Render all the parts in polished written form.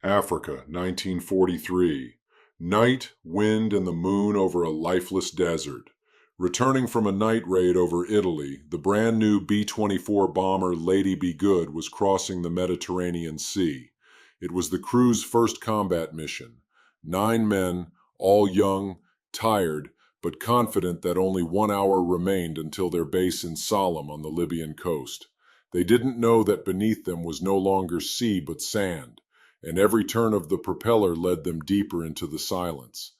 Africa, 1943. Night, wind, and the moon over a lifeless desert. Returning from a night raid over Italy, the brand new B-24 bomber Lady Be Good was crossing the Mediterranean Sea. It was the crew's first combat mission. 9 men, all young, tired, but confident that only 1 hour remained until their base in Salem on the Libyan coast. They didn't know that beneath them was no longer sea but sand, and every turn of the propeller led them deeper into the silence.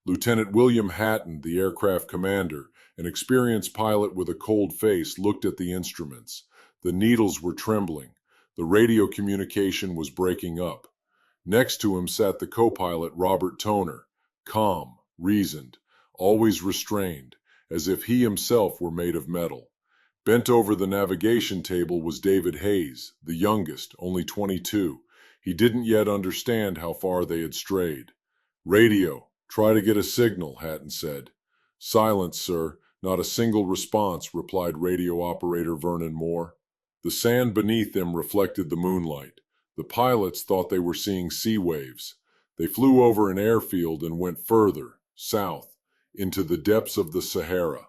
Lieutenant William Hatton, the aircraft commander, an experienced pilot with a cold face, looked at the instruments. The needles were trembling. The radio communication was breaking up. Next to him sat the co-pilot Robert Toner, calm, reasoned, always restrained, as if he himself were made of metal. Bent over the navigation table was David Hayes, the youngest, only 22. He didn't yet understand how far they had strayed. "Radio, try to get a signal," Hatton said. "Silence, sir. Not a single response," replied radio operator Vernon Moore. The sand beneath them reflected the moonlight. The pilots thought they were seeing sea waves. They flew over an airfield and went further, south, into the depths of the Sahara.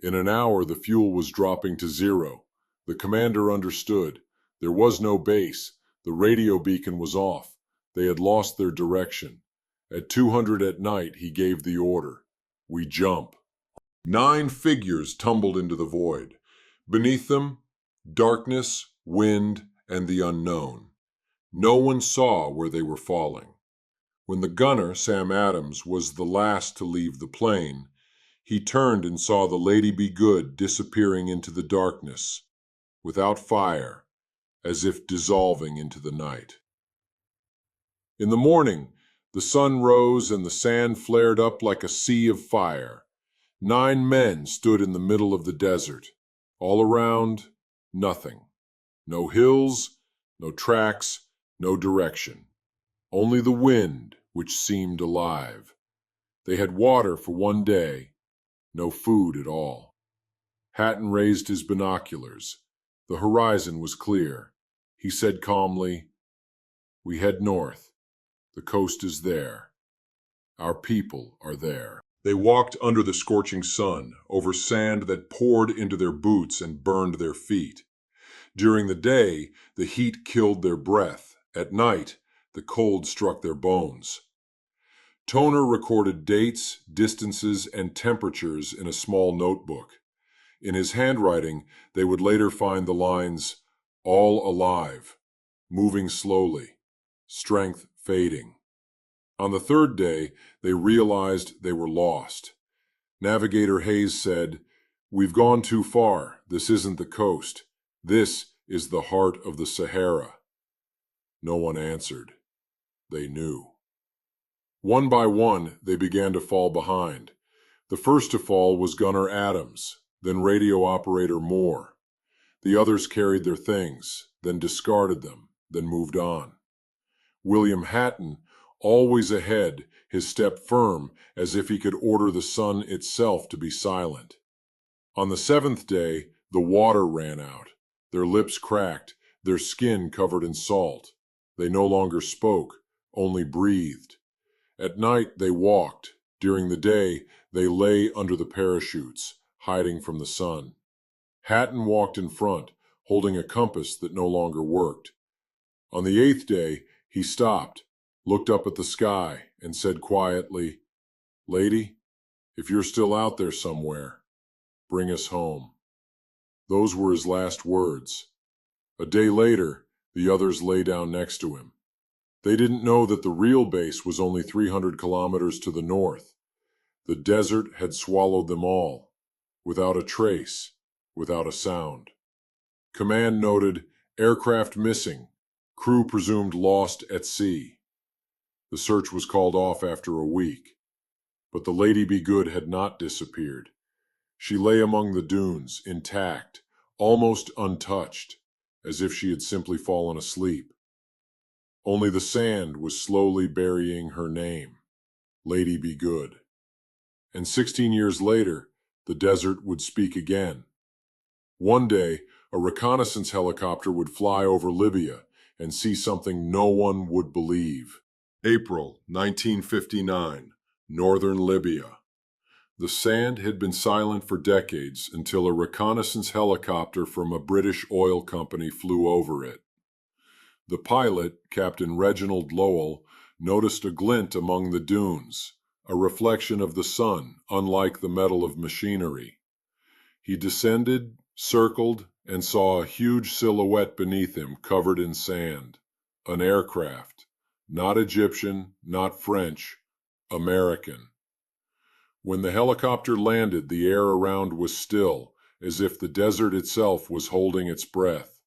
In an hour, the fuel was dropping to 0. The commander understood. There was no base. The radio beacon was off. They had lost their direction. At 200 at night, he gave the order. "We jump." 9 figures tumbled into the void. Beneath them, darkness, wind, and the unknown. No one saw where they were falling. When the gunner, Sam Adams, was the last to leave the plane, he turned and saw the Lady Be Good disappearing into the darkness, without fire, as if dissolving into the night. In the morning, the sun rose and the sand flared up like a sea of fire. 9 men stood in the middle of the desert. All around, nothing. No hills, no tracks, no direction. Only the wind, which seemed alive. They had water for 1 day, no food at all. Hatton raised his binoculars. The horizon was clear. He said calmly, "We head north. The coast is there. Our people are there." They walked under the scorching sun, over sand that poured into their boots and burned their feet. During the day, the heat killed their breath. At night, the cold struck their bones. Toner recorded dates, distances, and temperatures in a small notebook. In his handwriting, they would later find the lines, "All alive, moving slowly, strength fading." On the 3rd day, they realized they were lost. Navigator Hayes said, "We've gone too far. This isn't the coast. This is the heart of the Sahara." No one answered. They knew. One by one, they began to fall behind. The first to fall was Gunner Adams, then radio operator Moore. The others carried their things, then discarded them, then moved on. William Hatton, always ahead, his step firm, as if he could order the sun itself to be silent. On the 7th day, the water ran out. Their lips cracked, their skin covered in salt. They no longer spoke, only breathed. At night, they walked. During the day, they lay under the parachutes, hiding from the sun. Hatton walked in front, holding a compass that no longer worked. On the 8th day, he stopped, looked up at the sky, and said quietly, "Lady, if you're still out there somewhere, bring us home." Those were his last words. A day later, the others lay down next to him. They didn't know that the real base was only 300 kilometers to the north. The desert had swallowed them all, without a trace, without a sound. Command noted, "Aircraft missing, crew presumed lost at sea." The search was called off after a week. But the Lady Be Good had not disappeared. She lay among the dunes, intact, almost untouched, as if she had simply fallen asleep. Only the sand was slowly burying her name, Lady Be Good. And 16 years later, the desert would speak again. One day, a reconnaissance helicopter would fly over Libya, and see something no one would believe. April 1959, northern Libya. The sand had been silent for decades until a reconnaissance helicopter from a British oil company flew over it. The pilot, Captain Reginald Lowell, noticed a glint among the dunes, a reflection of the sun, unlike the metal of machinery. He descended, circled, and saw a huge silhouette beneath him covered in sand. An aircraft. Not Egyptian, not French, American. When the helicopter landed, the air around was still, as if the desert itself was holding its breath.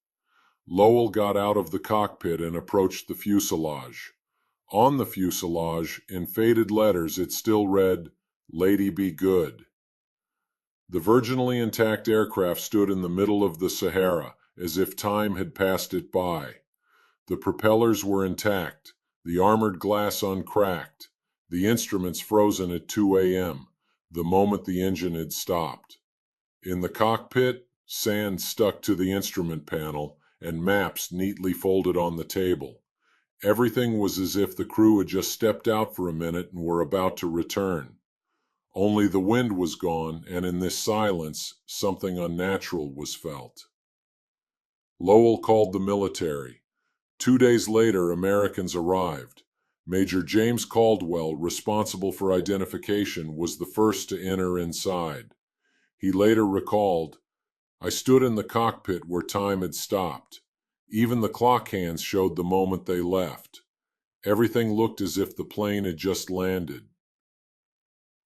Lowell got out of the cockpit and approached the fuselage. On the fuselage, in faded letters, it still read, "Lady be good." The virginally intact aircraft stood in the middle of the Sahara, as if time had passed it by. The propellers were intact, the armored glass uncracked, the instruments frozen at 2 a.m., the moment the engine had stopped. In the cockpit, sand stuck to the instrument panel, and maps neatly folded on the table. Everything was as if the crew had just stepped out for a minute and were about to return. Only the wind was gone, and in this silence, something unnatural was felt. Lowell called the military. 2 days later, Americans arrived. Major James Caldwell, responsible for identification, was the first to enter inside. He later recalled, "I stood in the cockpit where time had stopped. Even the clock hands showed the moment they left. Everything looked as if the plane had just landed."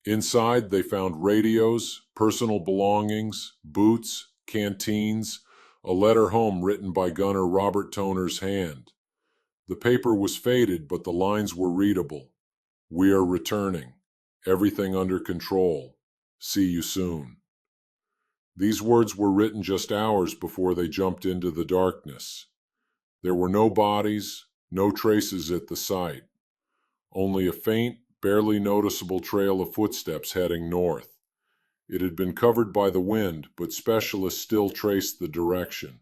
Inside, they found radios, personal belongings, boots, canteens, a letter home written by gunner Robert Toner's hand. The paper was faded, but the lines were readable. "We are returning. Everything under control. See you soon." These words were written just hours before they jumped into the darkness. There were no bodies, no traces at the site. Only a faint, barely noticeable trail of footsteps heading north. It had been covered by the wind, but specialists still traced the direction.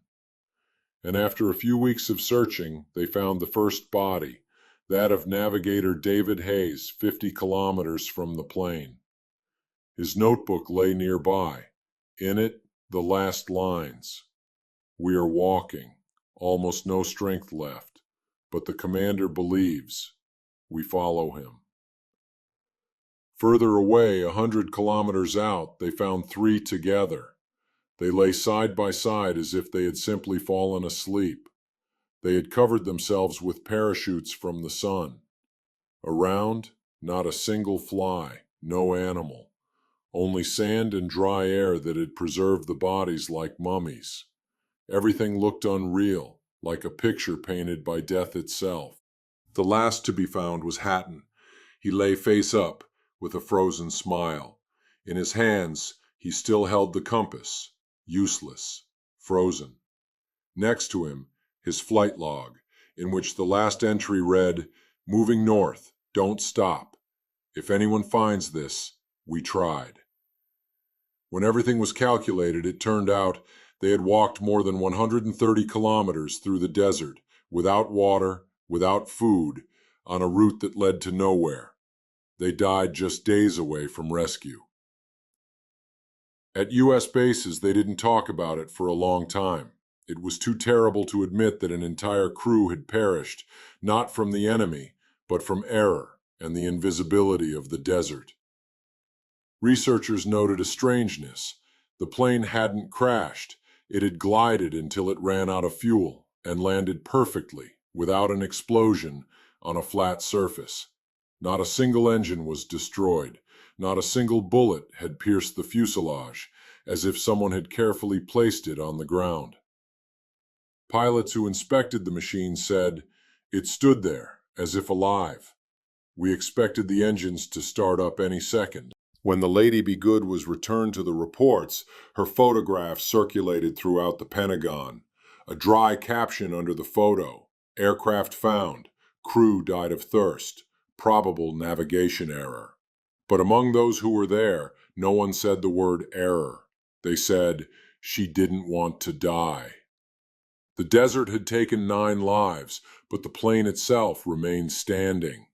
And after a few weeks of searching, they found the first body, that of navigator David Hayes, 50 kilometers from the plane. His notebook lay nearby. In it, the last lines. "We are walking. Almost no strength left. But the commander believes. We follow him." Further away, 100 kilometers out, they found 3 together. They lay side by side as if they had simply fallen asleep. They had covered themselves with parachutes from the sun. Around, not a single fly, no animal. Only sand and dry air that had preserved the bodies like mummies. Everything looked unreal, like a picture painted by death itself. The last to be found was Hatton. He lay face up, with a frozen smile. In his hands, he still held the compass. Useless. Frozen. Next to him, his flight log, in which the last entry read, "Moving north. Don't stop. If anyone finds this, we tried." When everything was calculated, it turned out they had walked more than 130 kilometers through the desert, without water, without food, on a route that led to nowhere. They died just days away from rescue. At U.S. bases, they didn't talk about it for a long time. It was too terrible to admit that an entire crew had perished, not from the enemy, but from error and the invisibility of the desert. Researchers noted a strangeness. The plane hadn't crashed. It had glided until it ran out of fuel and landed perfectly, without an explosion, on a flat surface. Not a single engine was destroyed. Not a single bullet had pierced the fuselage, as if someone had carefully placed it on the ground. Pilots who inspected the machine said, "It stood there, as if alive. We expected the engines to start up any second." When the Lady Be Good was returned to the reports, her photograph circulated throughout the Pentagon. A dry caption under the photo: "Aircraft found. Crew died of thirst. Probable navigation error." But among those who were there, no one said the word error. They said, "She didn't want to die." The desert had taken 9 lives, but the plane itself remained standing,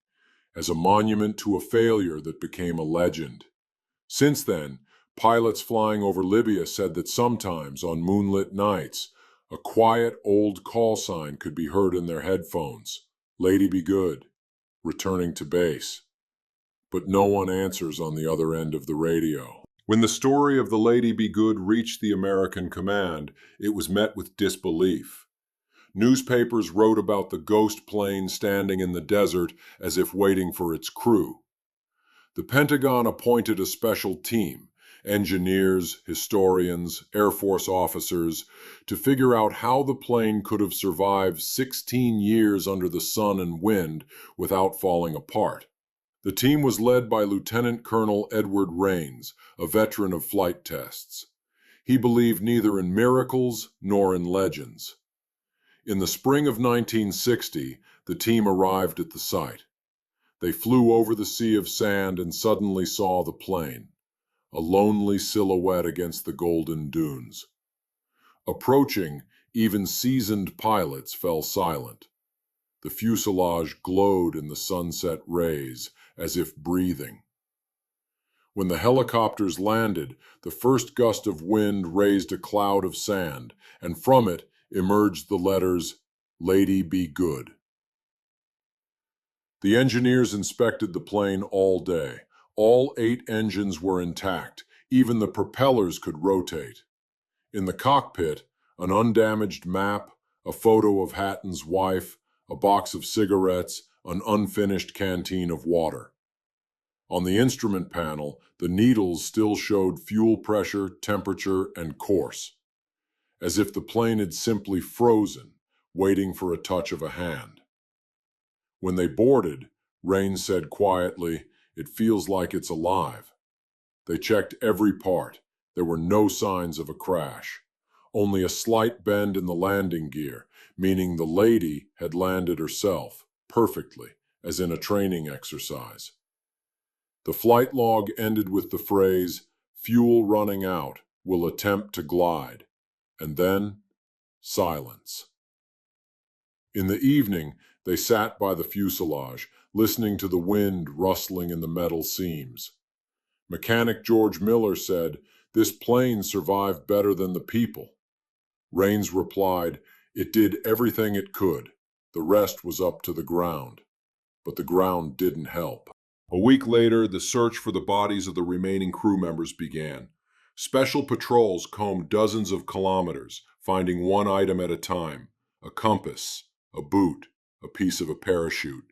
as a monument to a failure that became a legend. Since then, pilots flying over Libya said that sometimes, on moonlit nights, a quiet old call sign could be heard in their headphones. "Lady be good, returning to base." But no one answers on the other end of the radio. When the story of the Lady Be Good reached the American command, it was met with disbelief. Newspapers wrote about the ghost plane standing in the desert as if waiting for its crew. The Pentagon appointed a special team, engineers, historians, Air Force officers, to figure out how the plane could have survived 16 years under the sun and wind without falling apart. The team was led by Lieutenant Colonel Edward Rains, a veteran of flight tests. He believed neither in miracles nor in legends. In the spring of 1960, the team arrived at the site. They flew over the sea of sand and suddenly saw the plane, a lonely silhouette against the golden dunes. Approaching, even seasoned pilots fell silent. The fuselage glowed in the sunset rays, as if breathing. When the helicopters landed, the first gust of wind raised a cloud of sand, and from it emerged the letters, "Lady Be Good." The engineers inspected the plane all day. All 8 engines were intact. Even the propellers could rotate. In the cockpit, an undamaged map, a photo of Hatton's wife, a box of cigarettes, an unfinished canteen of water. On the instrument panel, the needles still showed fuel pressure, temperature, and course, as if the plane had simply frozen, waiting for a touch of a hand. When they boarded, Rains said quietly, "It feels like it's alive." They checked every part. There were no signs of a crash. Only a slight bend in the landing gear, meaning the lady had landed herself, perfectly, as in a training exercise. The flight log ended with the phrase, "Fuel running out, will attempt to glide," and then silence. In the evening, they sat by the fuselage, listening to the wind rustling in the metal seams. Mechanic George Miller said, "This plane survived better than the people." Rains replied, "It did everything it could. The rest was up to the ground." But the ground didn't help. A week later, the search for the bodies of the remaining crew members began. Special patrols combed dozens of kilometers, finding one item at a time: a compass, a boot, a piece of a parachute.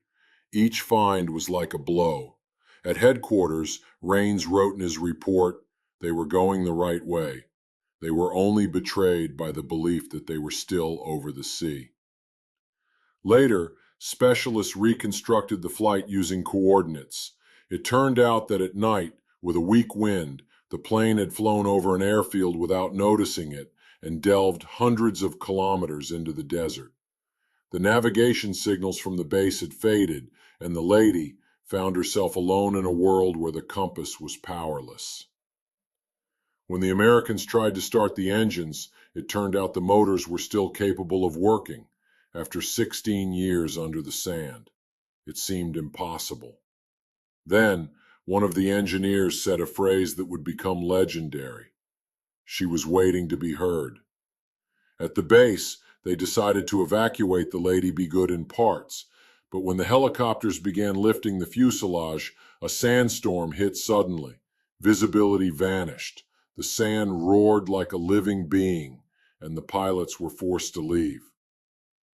Each find was like a blow. At headquarters, Rains wrote in his report, "They were going the right way. They were only betrayed by the belief that they were still over the sea." Later, specialists reconstructed the flight using coordinates. It turned out that at night, with a weak wind, the plane had flown over an airfield without noticing it and delved hundreds of kilometers into the desert. The navigation signals from the base had faded, and the lady found herself alone in a world where the compass was powerless. When the Americans tried to start the engines, it turned out the motors were still capable of working. After 16 years under the sand, it seemed impossible. Then, one of the engineers said a phrase that would become legendary. She was waiting to be heard. At the base, they decided to evacuate the Lady Be Good in parts, but when the helicopters began lifting the fuselage, a sandstorm hit suddenly. Visibility vanished. The sand roared like a living being, and the pilots were forced to leave.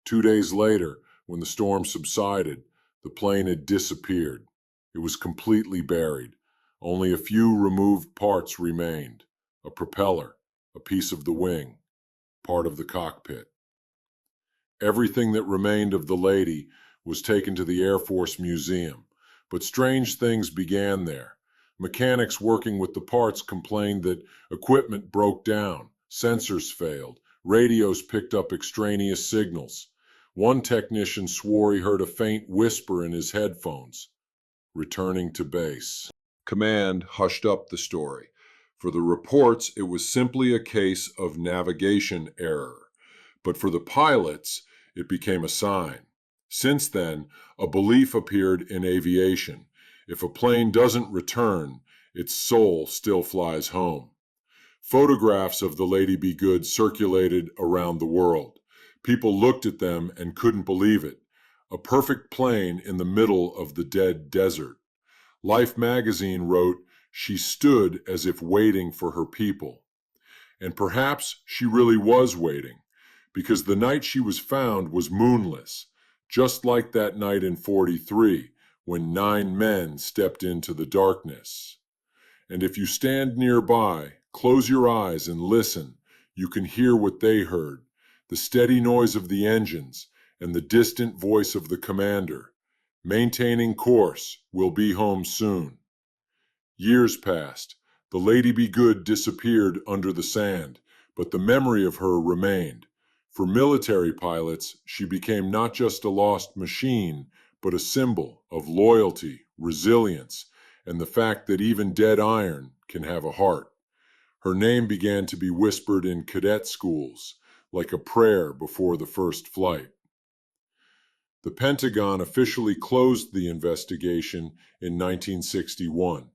2 days later, when the storm subsided, the plane had disappeared. It was completely buried. Only a few removed parts remained: a propeller, a piece of the wing, part of the cockpit. Everything that remained of the lady was taken to the Air Force Museum, but strange things began there. Mechanics working with the parts complained that equipment broke down, sensors failed, radios picked up extraneous signals. One technician swore he heard a faint whisper in his headphones, "Returning to base." Command hushed up the story. For the reports, it was simply a case of navigation error. But for the pilots, it became a sign. Since then, a belief appeared in aviation. If a plane doesn't return, its soul still flies home. Photographs of the Lady Be Good circulated around the world. People looked at them and couldn't believe it. A perfect plane in the middle of the dead desert. Life magazine wrote, "She stood as if waiting for her people." And perhaps she really was waiting, because the night she was found was moonless, just like that night in 43, when 9 men stepped into the darkness. And if you stand nearby, close your eyes and listen, you can hear what they heard, the steady noise of the engines and the distant voice of the commander. Maintaining course, we'll be home soon. Years passed. The Lady Be Good disappeared under the sand, but the memory of her remained. For military pilots, she became not just a lost machine, but a symbol of loyalty, resilience, and the fact that even dead iron can have a heart. Her name began to be whispered in cadet schools, like a prayer before the first flight. The Pentagon officially closed the investigation in 1961.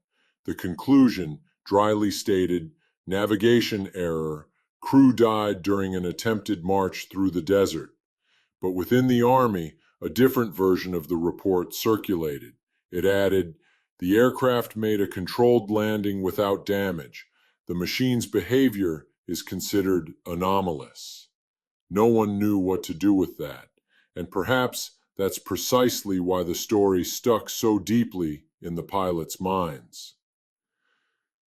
The conclusion dryly stated, "Navigation error, crew died during an attempted march through the desert." But within the Army, a different version of the report circulated. It added, "The aircraft made a controlled landing without damage. The machine's behavior is considered anomalous." No one knew what to do with that, and perhaps that's precisely why the story stuck so deeply in the pilots' minds.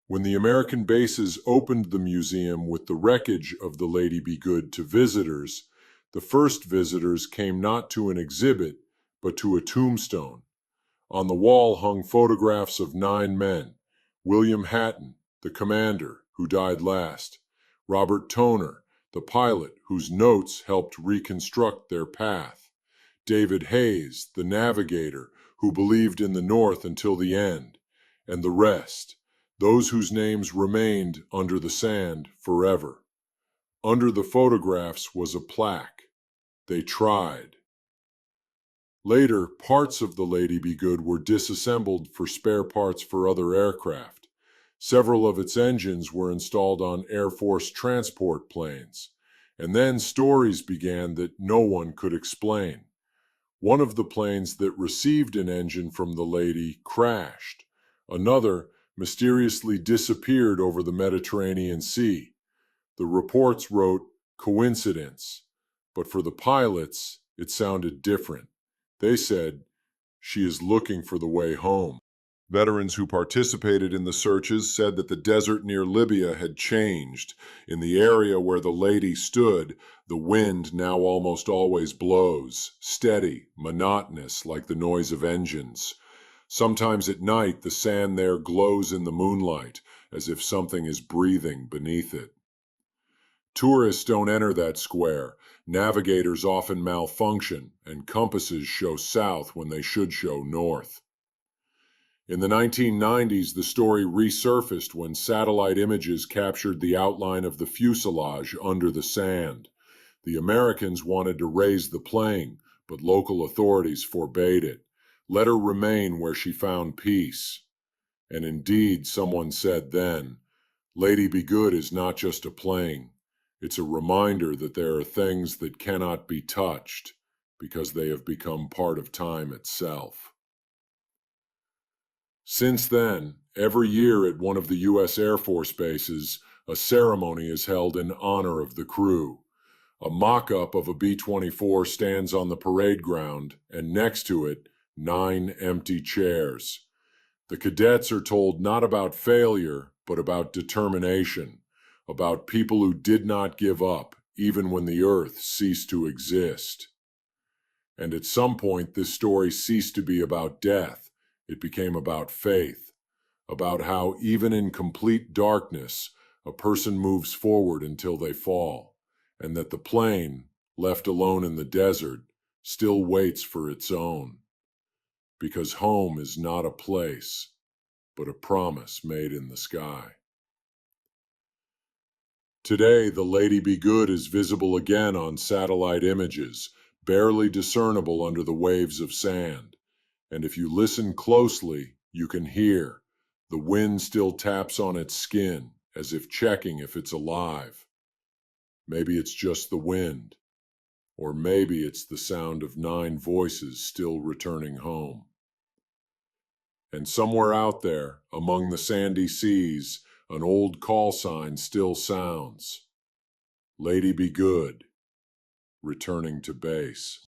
When the American bases opened the museum with the wreckage of the Lady Be Good to visitors, the first visitors came not to an exhibit, but to a tombstone. On the wall hung photographs of 9 men: William Hatton, the commander, who died last; Robert Toner, the pilot, whose notes helped reconstruct their path; David Hayes, the navigator, who believed in the North until the end; and the rest, those whose names remained under the sand forever. Under the photographs was a plaque. They tried. Later, parts of the Lady Be Good were disassembled for spare parts for other aircraft. Several of its engines were installed on Air Force transport planes. And then stories began that no one could explain. One of the planes that received an engine from the Lady crashed. Another mysteriously disappeared over the Mediterranean Sea. The reports wrote, "Coincidence." But for the pilots, it sounded different. They said, "She is looking for the way home." Veterans who participated in the searches said that the desert near Libya had changed. In the area where the Lady stood, the wind now almost always blows, steady, monotonous, like the noise of engines. Sometimes at night, the sand there glows in the moonlight, as if something is breathing beneath it. Tourists don't enter that square. Navigators often malfunction, and compasses show south when they should show north. In the 1990s, the story resurfaced when satellite images captured the outline of the fuselage under the sand. The Americans wanted to raise the plane, but local authorities forbade it. Let her remain where she found peace. And indeed, someone said then, Lady Be Good is not just a plane. It's a reminder that there are things that cannot be touched because they have become part of time itself. Since then, every year at one of the U.S. Air Force bases, a ceremony is held in honor of the crew. A mock-up of a B-24 stands on the parade ground, and next to it, 9 empty chairs. The cadets are told not about failure, but about determination, about people who did not give up, even when the earth ceased to exist. And at some point, this story ceased to be about death. It became about faith, about how even in complete darkness, a person moves forward until they fall, and that the plane, left alone in the desert, still waits for its own. Because home is not a place, but a promise made in the sky. Today, the Lady Be Good is visible again on satellite images, barely discernible under the waves of sand. And if you listen closely, you can hear the wind still taps on its skin, as if checking if it's alive. Maybe it's just the wind, or maybe it's the sound of 9 voices still returning home. And somewhere out there, among the sandy seas, an old call sign still sounds. Lady Be Good, returning to base.